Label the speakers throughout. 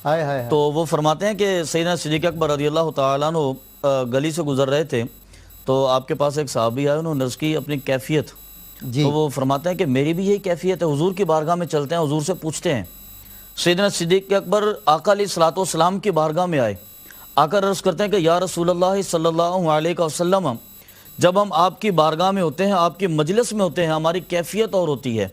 Speaker 1: ہائے ہائے
Speaker 2: تو وہ فرماتے ہیں کہ سیدنا صدیق اکبر رضی اللہ تعالیٰ عنہ گلی سے گزر رہے تھے تو آپ کے پاس ایک صحابی آئے، انہوں نے عرض کی اپنی کیفیت. تو وہ فرماتے ہیں کہ میری بھی یہی کیفیت ہے، حضور کی بارگاہ میں چلتے ہیں، حضور سے پوچھتے ہیں. سیدنا صدیق اکبر آقا علیہ الصلوۃ والسلام کی بارگاہ میں آئے، آ کر عرض کرتے ہیں کہ یا رسول اللہ صلی اللہ علیہ وسلم، جب ہم آپ کی بارگاہ میں ہوتے ہیں، آپ کی مجلس میں ہوتے ہیں، ہماری کیفیت اور ہوتی ہے.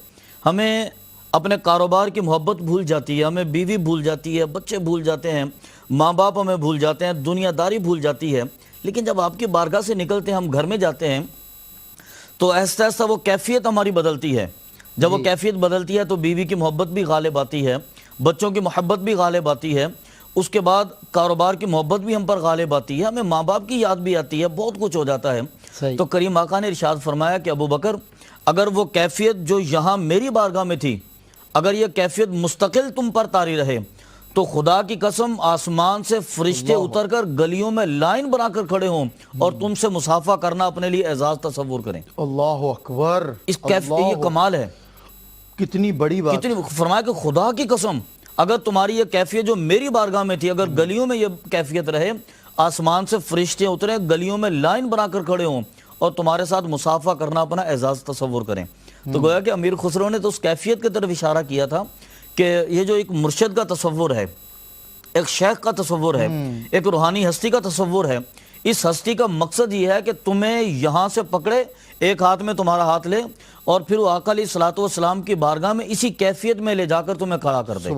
Speaker 2: ہمیں اپنے کاروبار کی محبت بھول جاتی ہے، ہمیں بیوی بھول جاتی ہے، بچے بھول جاتے ہیں، ماں باپ ہمیں بھول جاتے ہیں، دنیا داری بھول جاتی ہے. لیکن جب آپ کی بارگاہ سے نکلتے ہیں، ہم گھر میں جاتے ہیں تو ایسا ایسا وہ کیفیت ہماری بدلتی ہے. جب وہ کیفیت بدلتی ہے تو بیوی کی محبت بھی غالب آتی ہے، بچوں کی محبت بھی غالب آتی ہے، اس کے بعد کاروبار کی محبت بھی ہم پر غالب آتی ہے، ہمیں ماں باپ کی یاد بھی آتی ہے، بہت کچھ ہو جاتا ہے. تو کریم آقا نے ارشاد فرمایا کہ ابو بکر، اگر وہ کیفیت جو یہاں میری بارگاہ میں تھی، اگر یہ کیفیت مستقل تم پر طاری رہے تو خدا کی قسم آسمان سے فرشتے اتر کر گلیوں میں لائن بنا کر کھڑے ہوں اور تم سے مصافحہ کرنا اپنے لیے اعزاز تصور کریں.
Speaker 1: اللہ اکبر،
Speaker 2: اس یہ کمال ہے،
Speaker 1: کتنی بڑی بات.
Speaker 2: فرمایا کہ خدا کی قسم اگر تمہاری یہ کیفیت جو میری بارگاہ میں تھی، اگر گلیوں میں یہ کیفیت رہے، آسمان سے فرشتے اترے، گلیوں میں لائن بنا کر کھڑے ہوں اور تمہارے ساتھ مصافحہ کرنا اپنا اعزاز تصور کریں. تو گویا کہ امیر خسرو نے تو اس کیفیت کی طرف اشارہ کیا تھا کہ یہ جو ایک مرشد کا تصور ہے، ایک شیخ کا تصور ہے، ایک روحانی ہستی کا تصور ہے، اس ہستی کا مقصد یہ ہے کہ تمہیں یہاں سے پکڑے، ایک ہاتھ میں تمہارا ہاتھ لے اور پھر وہ آقا علیہ الصلوۃ والسلام کی بارگاہ میں اسی کیفیت میں لے جا کر تمہیں کھڑا کر دے.